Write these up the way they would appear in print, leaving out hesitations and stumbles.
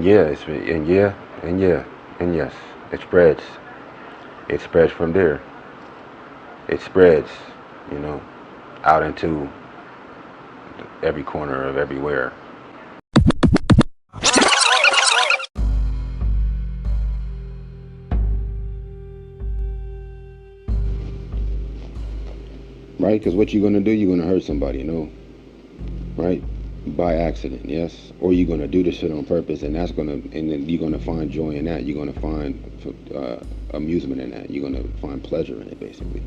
yeah, and yes, it spreads. It spreads from there. It spreads, you know, out into every corner of everywhere. Right? Because what you're gonna do, you're gonna hurt somebody, right? By accident, yes, or you're gonna do this shit on purpose, and then you're gonna find joy in that. You're gonna find amusement in that. You're gonna find pleasure in it, basically,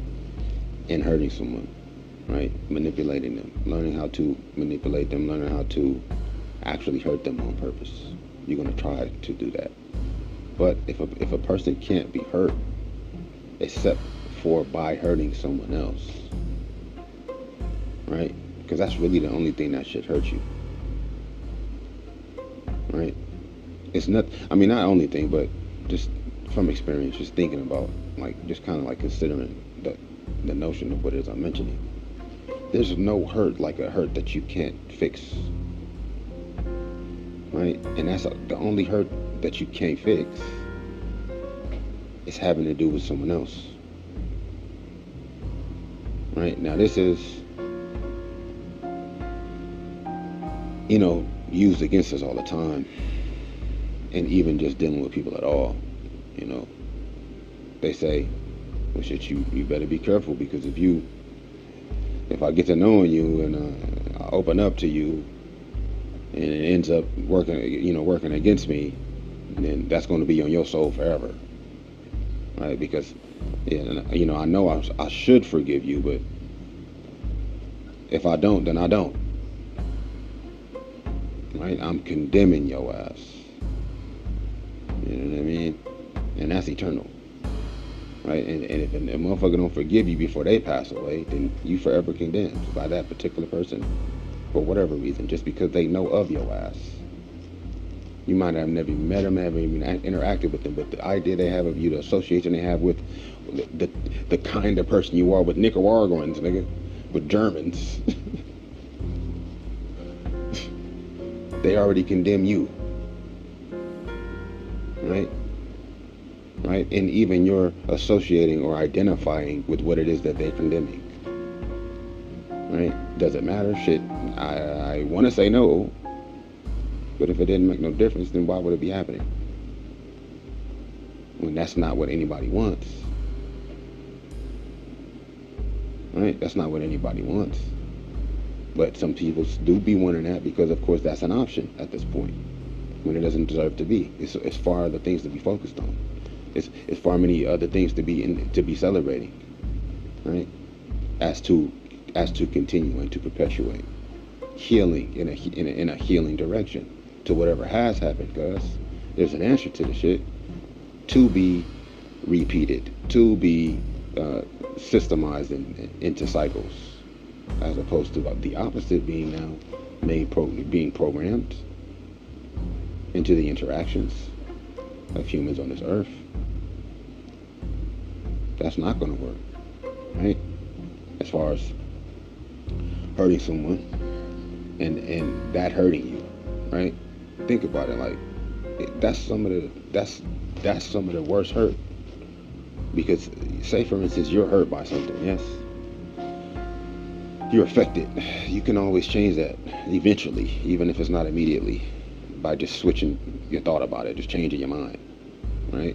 in hurting someone, right? Manipulating them, learning how to manipulate them, learning how to actually hurt them on purpose. You're gonna try to do that. But if a person can't be hurt except for by hurting someone else, right? Because that's really the only thing that should hurt you, right? It's not, I mean, not only thing, but just from experience, just thinking about, like, just kind of like considering the notion of what it is I'm mentioning. There's no hurt like a hurt that you can't fix, right? And that's the only hurt that you can't fix is having to do with someone else, right? Now this is, used against us all the time, and even just dealing with people at all. They say, well, shit, you better be careful, because if I get to knowing you and I open up to you and it ends up working against me, then that's going to be on your soul forever, right? Because I know I should forgive you, but if I don't, then I don't. Right? I'm condemning your ass. You know what I mean? And that's eternal. Right? And if a motherfucker don't forgive you before they pass away, then you forever condemned by that particular person for whatever reason, just because they know of your ass. You might have never met them, never even interacted with them, but the idea they have of you, the association they have with the kind of person you are with Nicaraguans, nigga, with Germans. They already condemn you, right? And even you're associating or identifying with what it is that they're condemning, right? Does it matter? Shit, I want to say no, but if it didn't make no difference, then why would it be happening? When that's not what anybody wants, right? That's not what anybody wants. But some people do be wanting that because, of course, that's an option at this point when it doesn't deserve to be. It's far other things to be focused on. It's far many other things to be celebrating, right? As to continue and to perpetuate healing in a healing direction to whatever has happened. Because there's an answer to the shit to be repeated, to be systemized into cycles. As opposed to the opposite being now being programmed into the interactions of humans on this earth. That's not going to work, right? As far as hurting someone and that hurting you, right? Think about it, like that's some of the worst hurt. Because say for instance you're hurt by something, yes, you're affected. You can always change that eventually, even if it's not immediately, by just switching your thought about it, just changing your mind, right?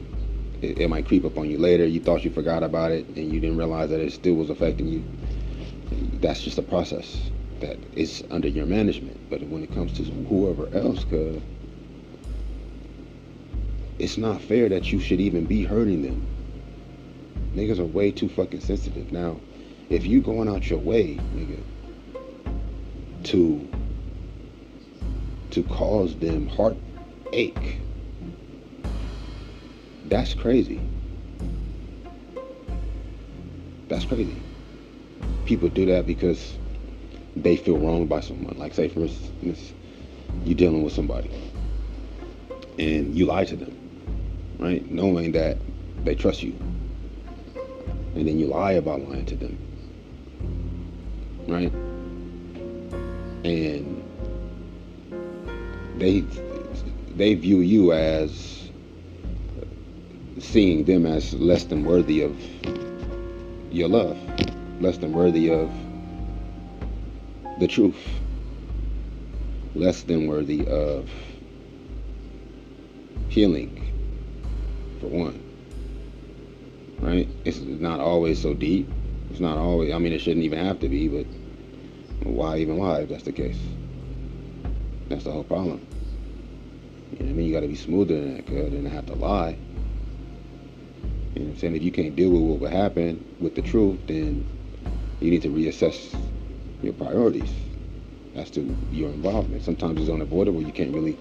It might creep up on you later. You thought you forgot about it and you didn't realize that it still was affecting you. That's just a process that is under your management. But when it comes to whoever else, cause it's not fair that you should even be hurting them. Niggas are way too fucking sensitive. Now, if you going out your way, nigga, to cause them heartache, that's crazy. That's crazy. People do that because they feel wronged by someone. Like, say for instance, you're dealing with somebody and you lie to them, right? Knowing that they trust you. And then you lie about lying to them, right? And they view you as seeing them as less than worthy of your love, less than worthy of the truth, less than worthy of healing, for one. Right? It's not always so deep. It's not always, I mean, it shouldn't even have to be, but why even lie if that's the case? That's the whole problem. You know what I mean? You gotta be smoother than that, cuz, and have to lie. You know what I'm saying? If you can't deal with what would happen with the truth, then you need to reassess your priorities as to your involvement. Sometimes it's unavoidable. You can't really,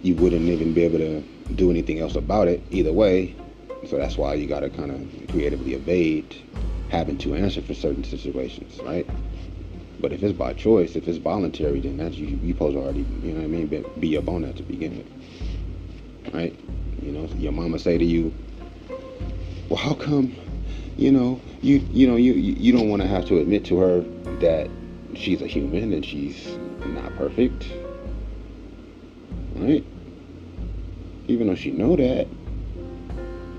you wouldn't even be able to do anything else about it either way. So that's why you gotta kind of creatively evade having to answer for certain situations, right? But if it's by choice, if it's voluntary, then that's you supposed to already, you know what I mean, be up on that to begin with, right? You know, your mama say to you, well, how come, you don't want to have to admit to her that she's a human and she's not perfect, right? Even though she know that,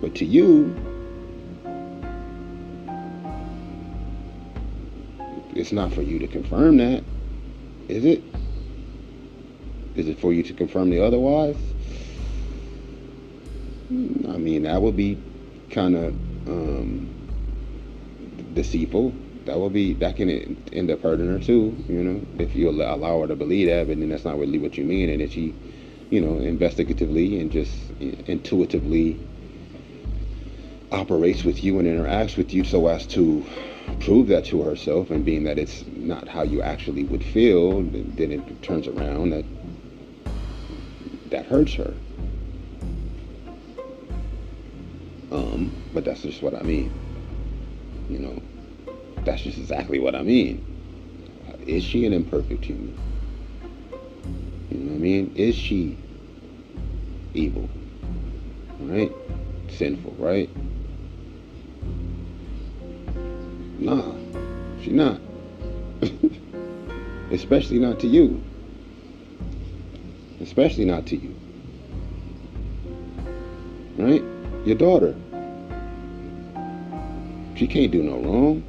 but to you, it's not for you to confirm that, is it? Is it for you to confirm the otherwise? I mean, that would be kind of deceitful. That can end up hurting her too, you know, if you allow her to believe that, but then that's not really what you mean, and then she, you know, investigatively and just intuitively operates with you and interacts with you so as to prove that to herself, and being that it's not how you actually would feel, then it turns around that hurts her. But that's just what I mean. You know, that's just exactly what I mean. Is she an imperfect human? You know what I mean? Is she evil? Right? Sinful, right? Nah, she not. Especially not to you. Especially not to you. Right? Your daughter. She can't do no wrong.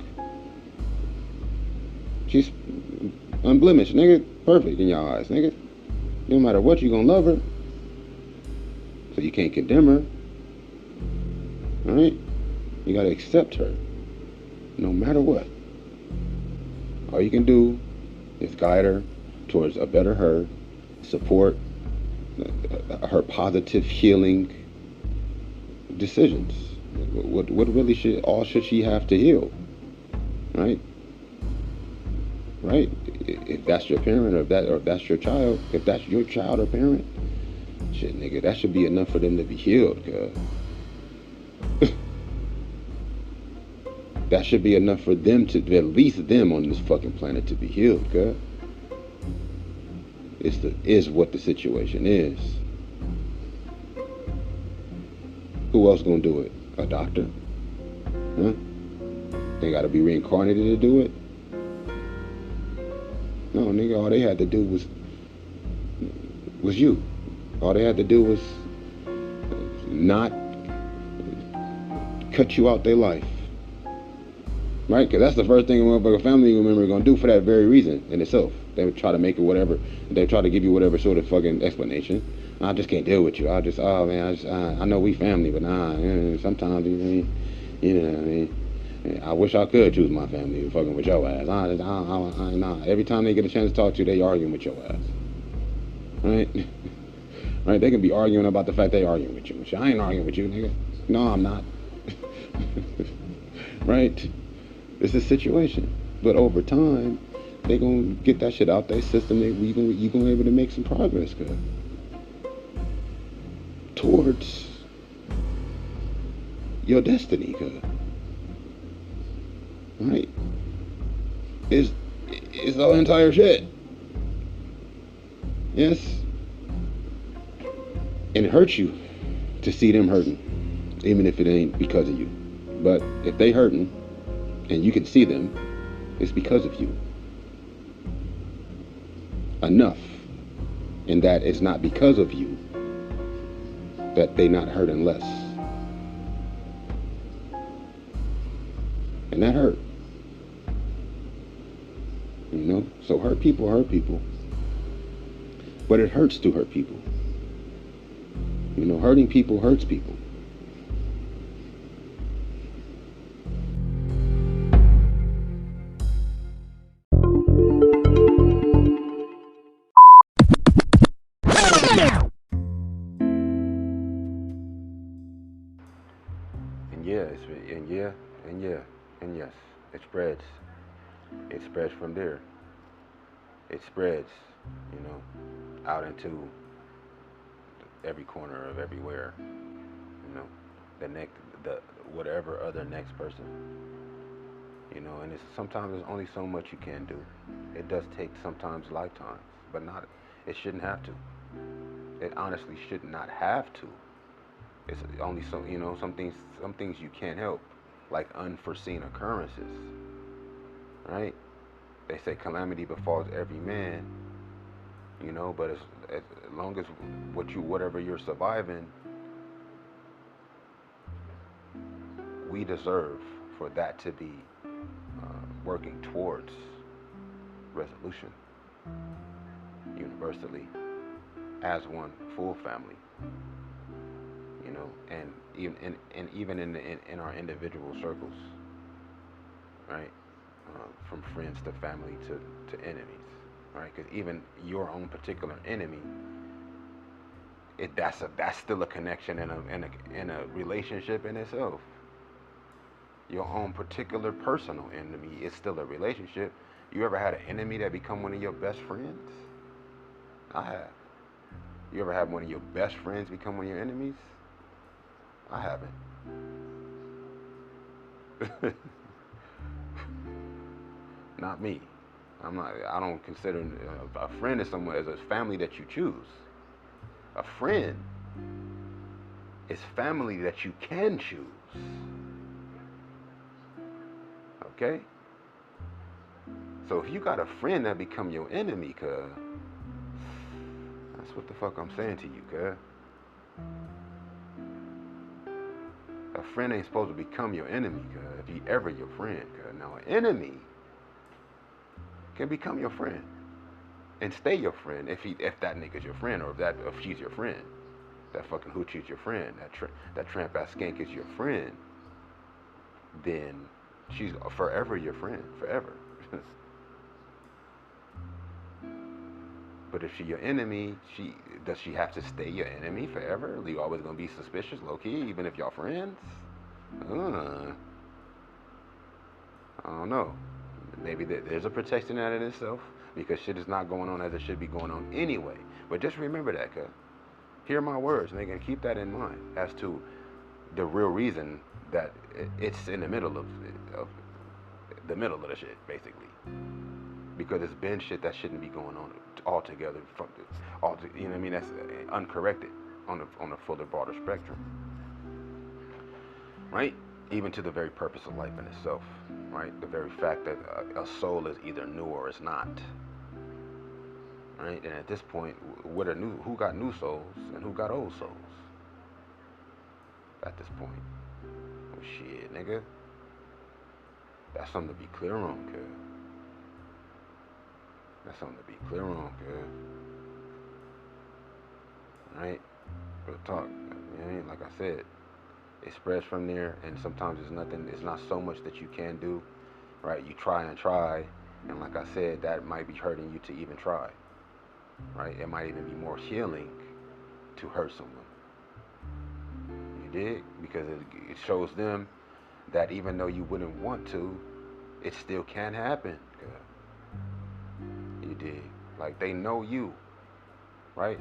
She's unblemished, nigga. Perfect in your eyes, nigga. No matter what, you gonna love her. So you can't condemn her. Alright? You gotta accept her. No matter what. All you can do is guide her towards a better her, support her positive healing decisions. What really should she have to heal? Right? Right? If that's your parent, or if that's your child, if that's your child or parent, shit, nigga, that should be enough for them to be healed, cuz. That should be enough for them to, at least them on this fucking planet, to be healed, cuz. Is what the situation is. Who else gonna do it? A doctor? Huh? They gotta be reincarnated to do it? No, nigga, all they had to do was you. All they had to do was not cut you out their life. Right? Because that's the first thing a family member is going to do for that very reason in itself. They would try to make it whatever. They try to give you whatever sort of fucking explanation. I just can't deal with you. Oh man, I know we family, but nah, sometimes, you know what I mean? I wish I could choose my family fucking with your ass. Nah. Every time they get a chance to talk to you, they arguing with your ass. Right? Right? They can be arguing about the fact they arguing with you. I ain't arguing with you, nigga. No, I'm not. Right? It's a situation. But over time, they gonna get that shit out their system. You gonna be able to make some progress, cuz. Towards your destiny, cuz. Right? It's the entire shit. Yes? And it hurts you to see them hurting, even if it ain't because of you. But if they hurting, and you can see them, it's because of you. Enough and that it's not because of you that they not hurting less. And that hurt. You know? So hurt people. But it hurts to hurt people. You know, hurting people hurts people. And yes, it spreads. It spreads from there. It spreads, you know, out into every corner of everywhere. You know, the whatever other next person. You know, and it's sometimes there's only so much you can do. It does take sometimes lifetimes, but not. It shouldn't have to. It honestly should not have to. It's only so, you know, some things you can't help, like unforeseen occurrences, right? They say calamity befalls every man, you know, but as long as whatever you're surviving, we deserve for that to be working towards resolution universally as one full family. You know, and even in our individual circles, right? From friends to family to enemies, right? Because even your own particular enemy, that's still a connection in a relationship in itself. Your own particular personal enemy is still a relationship. You ever had an enemy that become one of your best friends? I have. You ever had one of your best friends become one of your enemies? I haven't. Not me. I don't consider a friend as someone as a family that you choose. A friend is family that you can choose. Okay? So if you got a friend that become your enemy, cuz, that's what the fuck I'm saying to you, cuz. A friend ain't supposed to become your enemy, cuz, if he ever your friend, cuz. Now, an enemy can become your friend and stay your friend if that nigga's your friend, or if she's your friend. That fucking hoochie's your friend. That tramp ass skank is your friend. Then she's forever your friend, forever. But if she's your enemy, does she have to stay your enemy forever? Are you always gonna be suspicious, low key, even if y'all friends? I don't know. Maybe there's a protection out of itself because shit is not going on as it should be going on anyway. But just remember that, cuz. Hear my words, nigga, and keep that in mind as to the real reason that it's in the middle of the middle of the shit, basically. Because it's been shit that shouldn't be going on altogether. You know what I mean? That's uncorrected on a fuller, broader spectrum, right? Even to the very purpose of life in itself, right? The very fact that a soul is either new or it's not, right? And at this point, who got new souls and who got old souls? At this point, well, shit, nigga, that's something to be clear on, kid. That's something to be clear on, kid. Right? Real talk. You know, like I said, it spreads from there, and sometimes it's not so much that you can do, right? You try, and like I said, that might be hurting you to even try, right? It might even be more healing to hurt someone. You dig? Because it shows them that even though you wouldn't want to, it still can happen. You dig? Like, they know you, right?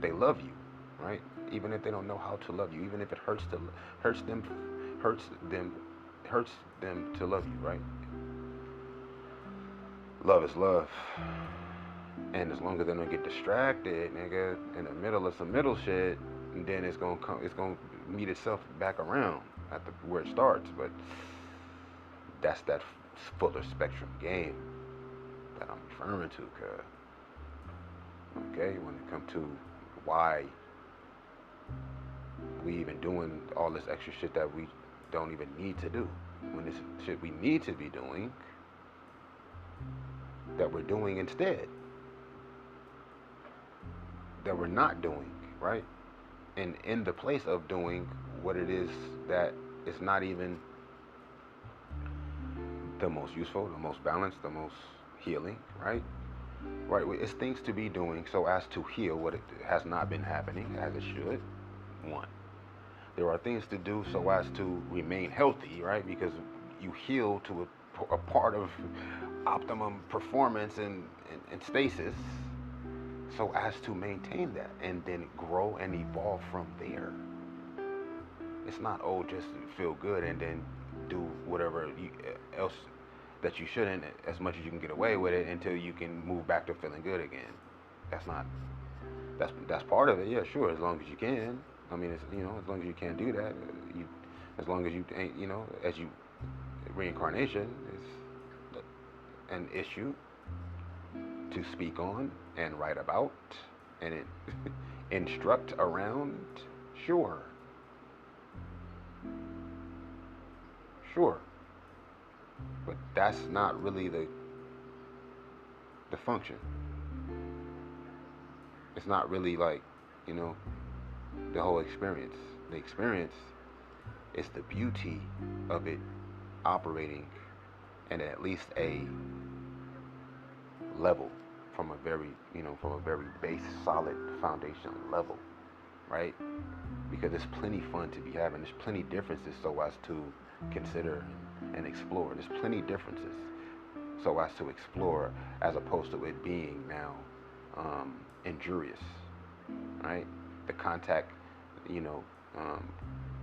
They love you, right? Even if they don't know how to love you, even if it hurts them to love you, right? Love is love. And as long as they don't get distracted, nigga, in the middle of some middle shit, then it's gonna meet itself back around at where it starts. But that's that fuller spectrum game that I'm referring to, cuz. Okay, when it comes to why we even doing all this extra shit that we don't even need to do, when this shit we need to be doing that we're doing instead, that we're not doing, right? And in the place of doing what it is that is not even the most useful, the most balanced, the most healing, right? Right, it's things to be doing so as to heal what it has not been happening as it should. One, there are things to do so as to remain healthy, right? Because you heal to a part of optimum performance and stasis, so as to maintain that and then grow and evolve from there. It's not, oh, just feel good and then do whatever else that you shouldn't, as much as you can get away with it, until you can move back to feeling good again. That's not, that's part of it. Yeah, sure, as long as you can. I mean, it's, you know, as long as you can do that, you, as long as you ain't, you know, as you, reincarnation is an issue to speak on and write about and instruct around. Sure, sure, but that's not really the function. It's not really like, you know, the whole experience. The experience is the beauty of it operating at least a level, from a very, you know, from a very base, solid foundation level, right? Because there's plenty fun to be having. There's plenty differences so as to consider and explore. There's plenty differences so as to explore, as opposed to it being now injurious, right? The contact, you know,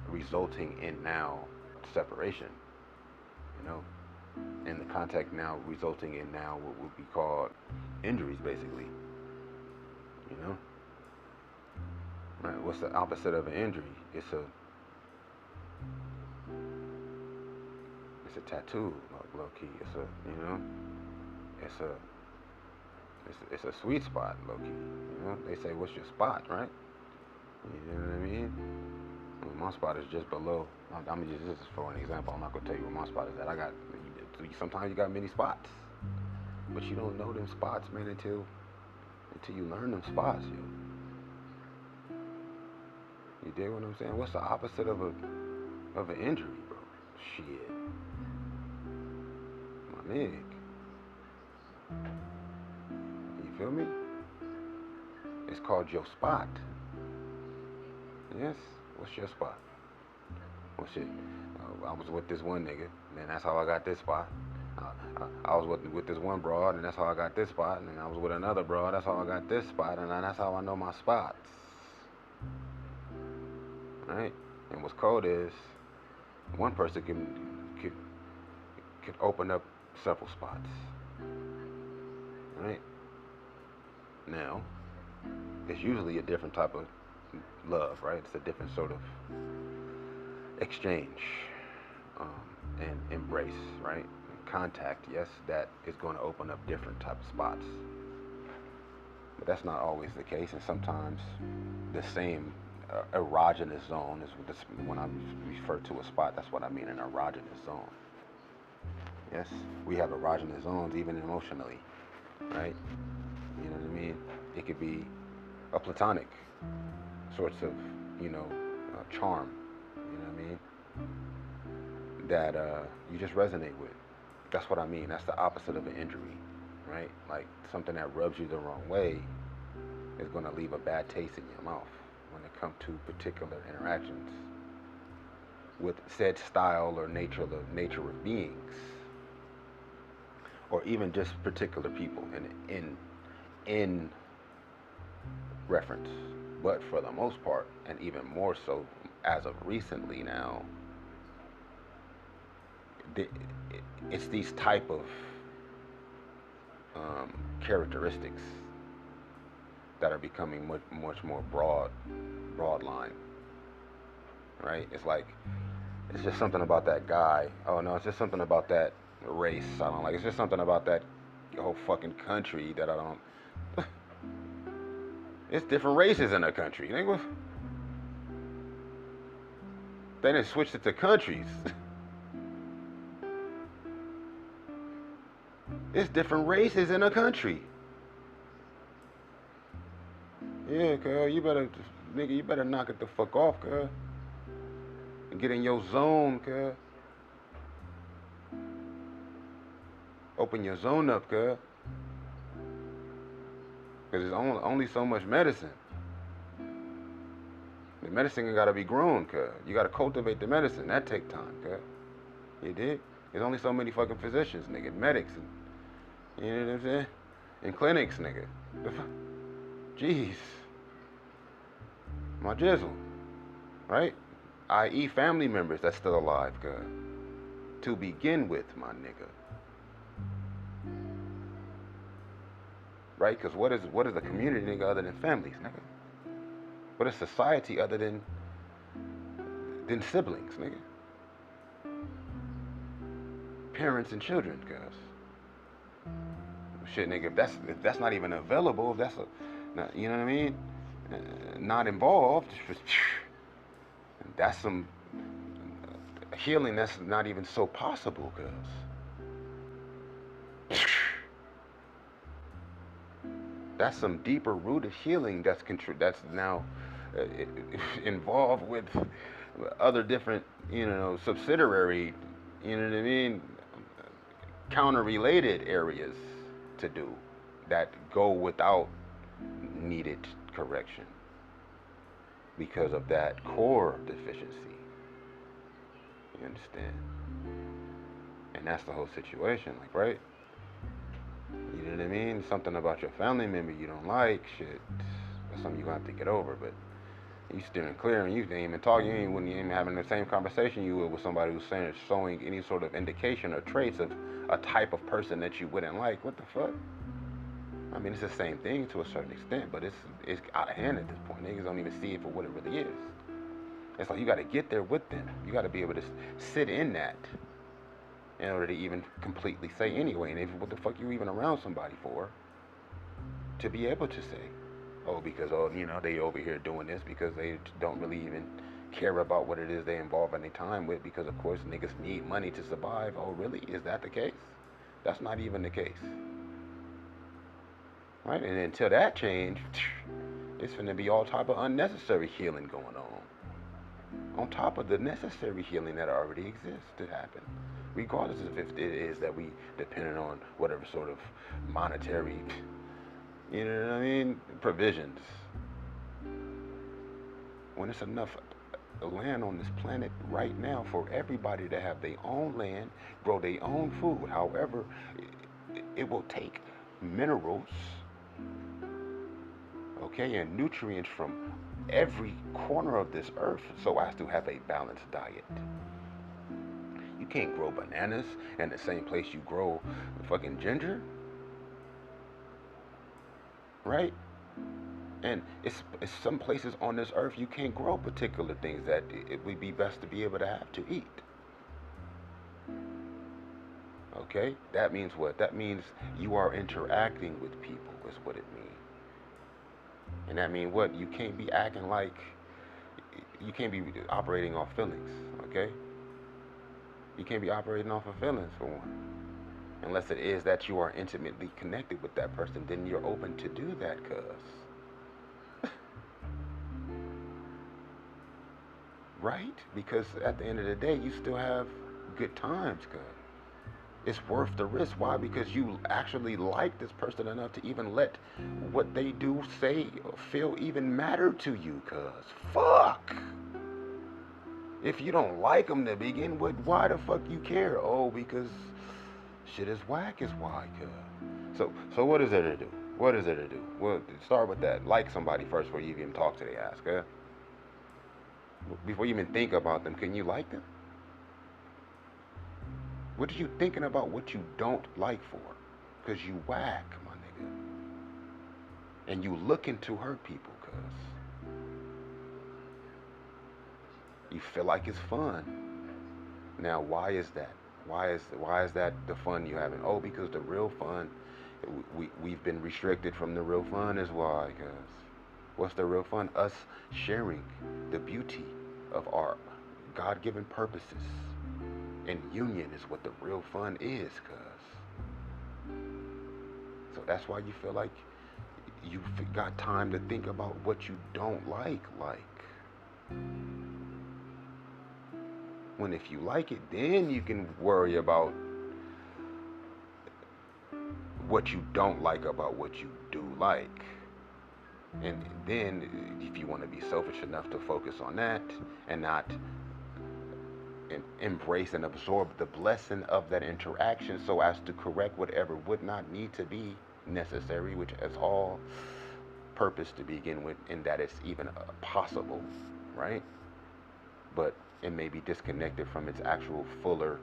resulting in now separation, you know, and the contact now resulting in now what would be called injuries, basically, you know. Right? What's the opposite of an injury? It's a tattoo, low key. It's a, you know, it's a it's a sweet spot, low key. You know, they say, what's your spot, right? You know what I mean? My spot is just below. I mean, this is for an example. I'm not gonna tell you where my spot is at. I got, sometimes you got many spots, but you don't know them spots, man, until you learn them spots. You dig what I'm saying? What's the opposite of an injury, bro? Shit, my nigga. You feel me? It's called your spot. Yes. What's your spot? Well, shit. I was with this one nigga, and that's how I got this spot. I was with this one broad, and that's how I got this spot. And I was with another broad, that's how I got this spot, and that's how I know my spots. Right? And what's cold is one person could open up several spots. Right? Now, it's usually a different type of love, right? It's a different sort of exchange and embrace, right? Contact, yes, that is going to open up different type of spots. But that's not always the case, and sometimes the same erogenous zone is when I refer to a spot. That's what I mean, an erogenous zone. Yes, we have erogenous zones even emotionally, right? You know what I mean? It could be a platonic sorts of, you know, charm, you know what I mean, that you just resonate with. That's what I mean. That's the opposite of an injury, right? Like something that rubs you the wrong way is going to leave a bad taste in your mouth when it comes to particular interactions with said style or nature of beings, or even just particular people in reference. But for the most part, and even more so as of recently now, it's these type of characteristics that are becoming much more broad line, right? It's like, it's just something about that guy. Oh no, it's just something about that race I don't like. It's just something about that whole fucking country that I don't. It's different races in a country. They done switched it to countries. It's different races in a country. Yeah, cuz, nigga, you better knock it the fuck off, cuz. And get in your zone, cuz. Open your zone up, cuz. Because there's only so much medicine. The medicine gotta be grown, cuz. You gotta cultivate the medicine. That take time, cuz. You dig? There's only so many fucking physicians, nigga. Medics. And, you know what I'm saying? In clinics, nigga. Jeez. My jizzle. Right? I.e. family members that's still alive, cuz. To begin with, my nigga. Right? Because what is a community, nigga, other than families, nigga? What is society other than siblings, nigga? Parents and children, cuz. Shit, nigga, if that's not even available, if that's you know what I mean? Not involved, that's some healing that's not even so possible, cuz. That's some deeper rooted healing that's now involved with other different, subsidiary, you know what I mean, counter-related areas to do that go without needed correction because of that core deficiency. You understand? And that's the whole situation, like, right? You know what I mean? Something about your family member you don't like, shit. That's something you're gonna have to get over, but you steering clear and you ain't even talking, you ain't even having the same conversation you would with somebody who's showing any sort of indication or traits of a type of person that you wouldn't like. What the fuck? I mean, it's the same thing to a certain extent, but it's out of hand at this point. Niggas don't even see it for what it really is. It's like you gotta get there with them. You gotta be able to sit in that in order to even completely say anyway. And if what the fuck you even around somebody for to be able to say, oh, because they over here doing this because they don't really even care about what it is they involve any time with, because of course niggas need money to survive. Oh, really? Is that the case? That's not even the case. Right? And until that change, it's gonna be all type of unnecessary healing going on top of the necessary healing that already exists to happen, regardless of if it is that we dependent on whatever sort of monetary, you know what I mean, provisions. When it's enough land on this planet right now for everybody to have their own land, grow their own food. However, it will take minerals, okay, and nutrients from every corner of this earth so as to have a balanced diet. You can't grow bananas in the same place you grow fucking ginger, right? And it's some places on this earth you can't grow particular things that it would be best to be able to have to eat. Okay? That means what? That means you are interacting with people is what it means. And that means what? You can't be acting like, you can't be operating off feelings, okay? You can't be operating off of feelings, for one. Unless it is that you are intimately connected with that person, then you're open to do that, cuz. Right? Because at the end of the day, you still have good times, cuz. It's worth the risk. Why? Because you actually like this person enough to even let what they do, say, or feel even matter to you, cuz. Fuck! If you don't like them to begin with, why the fuck you care? Oh, because shit is whack is why, cuz. So what is there to do? What is there to do? Well, start with that. Like somebody first before you even talk to their ass, cuz. Before you even think about them, can you like them? What are you thinking about what you don't like for? Because you whack, my nigga. And you looking to hurt people, cuz. You feel like it's fun. Now, why is that? Why is that the fun you having? Oh, because the real fun, we've been restricted from the real fun is why, cuz. What's the real fun? Us sharing the beauty of our God-given purposes. And union is what the real fun is, cuz. So that's why you feel like you got time to think about what you don't like. When if you like it, then you can worry about what you don't like about what you do like. And then if you want to be selfish enough to focus on that and not embrace and absorb the blessing of that interaction so as to correct whatever would not need to be necessary, which is all purpose to begin with, and that it's even possible, right? But it may be disconnected from its actual fuller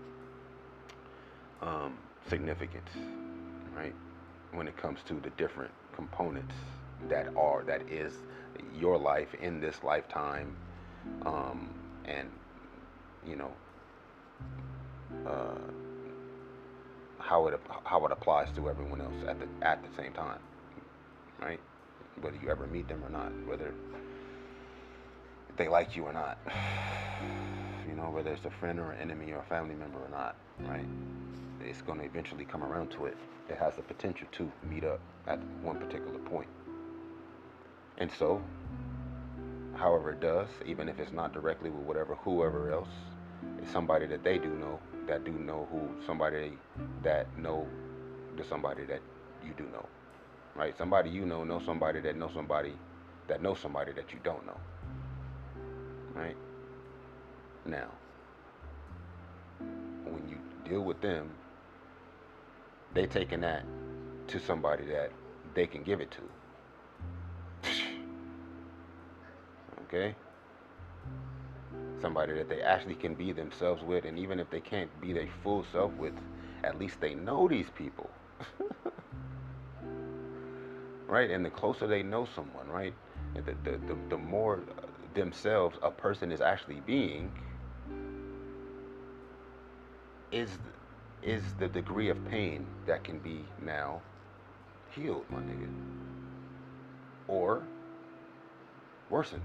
significance, right? When it comes to the different components that is your life in this lifetime, and you know how it applies to everyone else at the same time, right? Whether you ever meet them or not, whether they like you or not, whether it's a friend or an enemy or a family member or not, right? It's going to eventually come around to it. It has the potential to meet up at one particular point. And so, however it does, even if it's not directly with whoever else, it's somebody that they do know, somebody that know somebody that you do know, right? Somebody you know somebody that knows somebody that knows somebody that you don't know, right? Now, when you deal with them, they taking that to somebody that they can give it to. Okay? Somebody that they actually can be themselves with, and even if they can't be their full self with, at least they know these people. Right? And the closer they know someone, right? The more themselves a person is actually being, is the degree of pain that can be now healed, my nigga, or worsened.